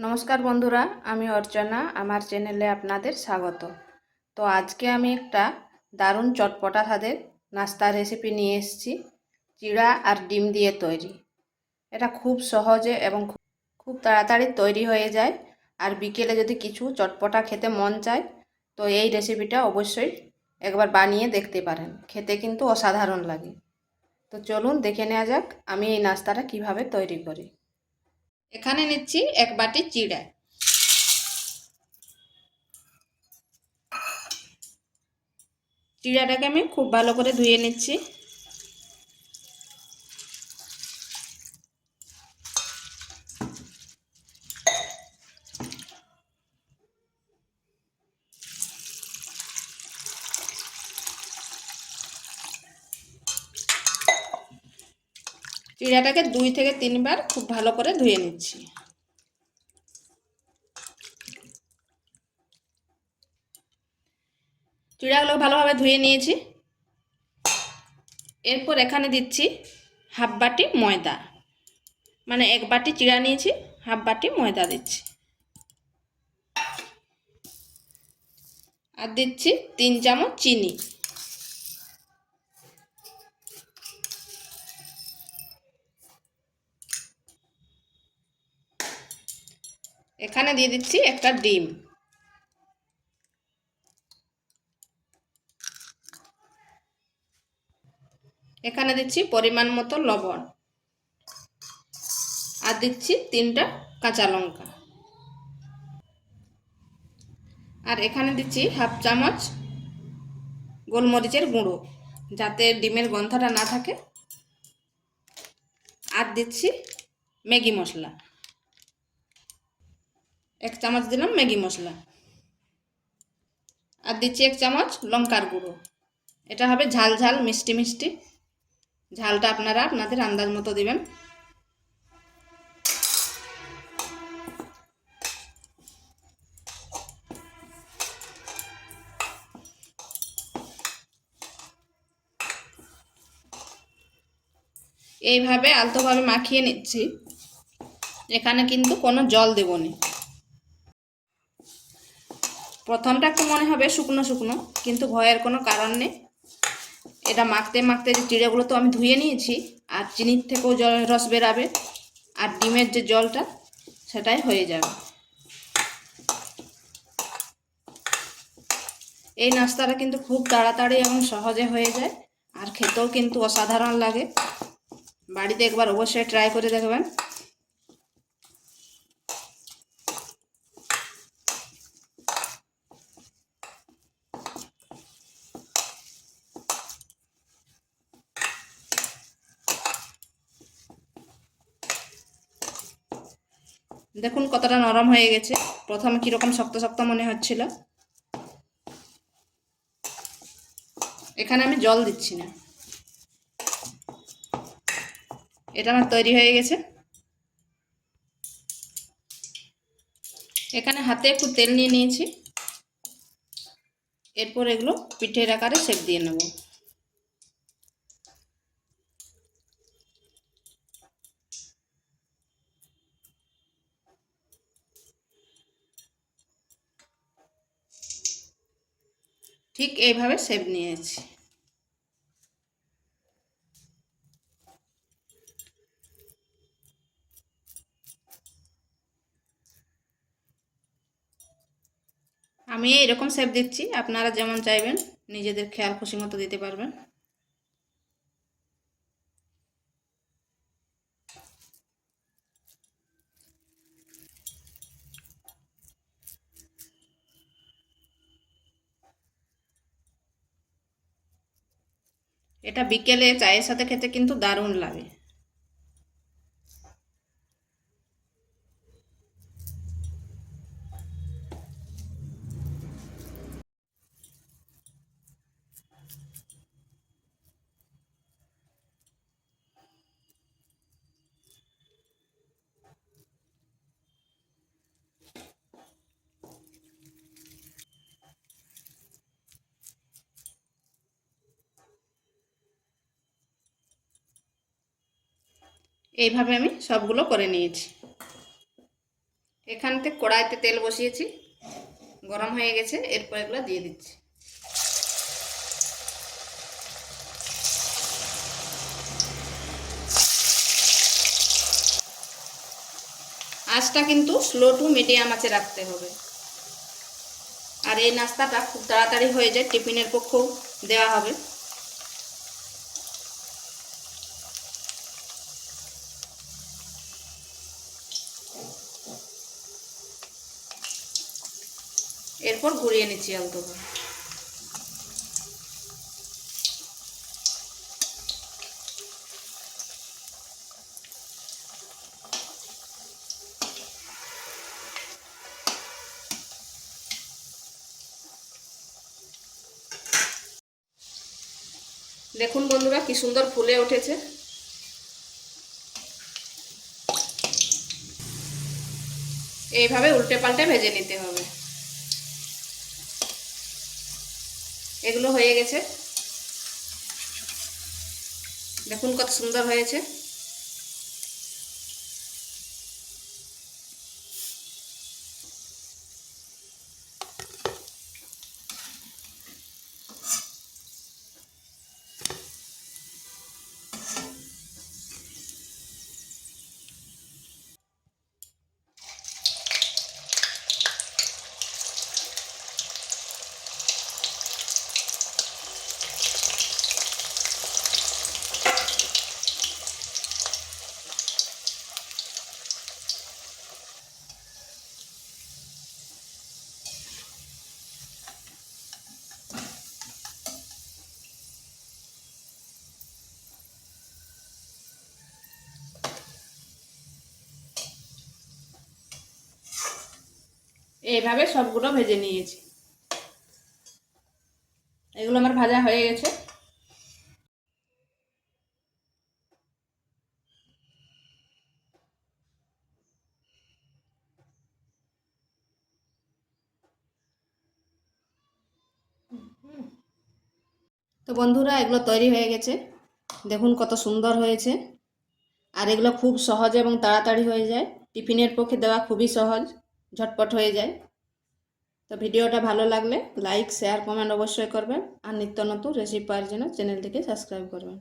নমস্কার বন্ধুরা, আমি অর্চনা। আমার চ্যানেলে আপনাদের স্বাগত। তো আজকে আমি একটা দারুণ চটপটা স্বাদের নাস্তার রেসিপি নিয়ে এসেছি, চিড়া আর ডিম দিয়ে তৈরি। এটা খুব সহজে এবং খুব তাড়াতাড়ি তৈরি হয়ে যায়। আর বিকেলে যদি কিছু চটপটা খেতে মন চায় তো এই রেসিপিটা অবশ্যই একবার বানিয়ে দেখতে পারেন। খেতে কিন্তু অসাধারণ লাগে। তো চলুন দেখে নেওয়া যাক আমি এই নাস্তাটা কিভাবে তৈরি করি। এখানে নিচ্ছি এক বাটি চিড়া। চিড়াটাকে আমি খুব ভালো করে ধুয়ে নিচ্ছি। চিড়াটাকে 2 থেকে 3 বার খুব ভালো করে ধুয়ে নিচ্ছি। চিড়াগুলো ভালোভাবে ধুয়ে নিয়েছি। এরপর এখানে দিচ্ছি হাফ বাটি ময়দা, মানে এক বাটি চিড়া নিয়েছি, হাফ বাটি ময়দা দিচ্ছি। আর দিচ্ছি 3 চামচ চিনি। এখানে দিয়ে দিচ্ছি একটা ডিম। এখানে দিচ্ছি পরিমাণ মতো লবণ। আর দিচ্ছি 3টা কাঁচা লঙ্কা। আর এখানে দিচ্ছি হাফ চামচ গোলমরিচের গুঁড়ো, যাতে ডিমের গন্ধটা না থাকে। আর দিচ্ছি ম্যাগি মশলা, 1 চামচ দিলাম ম্যাগি মশলা। আর দিচ্ছি 1 চামচ লঙ্কার গুঁড়ো। এটা হবে ঝাল ঝাল মিষ্টি মিষ্টি। ঝালটা আপনারা আপনাদের আন্দাজ মতো দিবেন। এইভাবে আলতোভাবে মাখিয়ে নিচ্ছি। এখানে কিন্তু কোনো জল দেব না। প্রথমটা একটু মনে হবে শুকনো শুকনো, কিন্তু ভয়ের কোনো কারণ নেই। এটা মাখতে মাখতে যে চিড়েগুলো তো আমি ধুয়ে নিয়েছি, আর চিনির থেকেও রস বেরাবে, আর ডিমের যে জলটা সেটাই হয়ে যাবে। এই নাস্তাটা কিন্তু খুব তাড়াতাড়ি এবং সহজে হয়ে যায়, আর খেতেও কিন্তু অসাধারণ লাগে। বাড়িতে একবার অবশ্যই ট্রাই করে দেখবেন। দেখুন কতটা নরম হয়ে গেছে। প্রথমে কীরকম শক্ত শক্ত মনে হচ্ছিল। এখানে আমি জল দিচ্ছি না। এটা আমার তৈরি হয়ে গেছে। এখানে হাতে একটু তেল নিয়ে নিয়েছি। এরপর এগুলো পিঠের আকারে শেপ দিয়ে নেব। ঠিক এইভাবে শেপ নিয়েছি। আমি এরকম শেপ দিচ্ছি, আপনারা যেমন চাইবেন নিজেদের খেয়াল খুশি মতো দিতে পারবেন। এটা বিকেলে চায়ের সাথে খেতে কিন্তু দারুণ লাগে। এইভাবে আমি সবগুলো করে নিয়েছি। এখান থেকে কড়াইতে তেল বসিয়েছি, গরম হয়ে গেছে। এরপর এগুলো দিয়ে দিচ্ছি। আঁচটা কিন্তু স্লো টু মিডিয়াম আঁচে রাখতে হবে। আর এই নাস্তাটা খুব তাড়াতাড়ি হয়ে যায়, টিফিনের পক্ষেও দেওয়া হবে। এরপর ঘুরিয়ে নিচ্ছি আলতো করে। দেখুন বন্ধুরা কি সুন্দর ফুলে উঠেছে। এইভাবে উল্টে পাল্টে ভেজে নিতে হবে। এগুলো হয়ে গেছে, দেখুন কত সুন্দর হয়েছে। এইভাবে সবগুলো ভেজে নিয়েছি। এগুলো আমার ভাজা হয়ে গেছে। তো বন্ধুরা এগুলো তৈরি হয়ে গেছে, দেখুন কত সুন্দর হয়েছে। আর এগুলো খুব সহজ এবং তাড়াতাড়ি হয়ে যায়, টিফিনের পক্ষে দেওয়া খুবই সহজ, ঝটপট হয়ে যায়। তো ভিডিওটা ভালো লাগলে লাইক শেয়ার কমেন্ট অবশ্যই করবেন। আর নিত্য নতুন রেসিপি পাওয়ার জন্য চ্যানেলটিকে সাবস্ক্রাইব করবেন।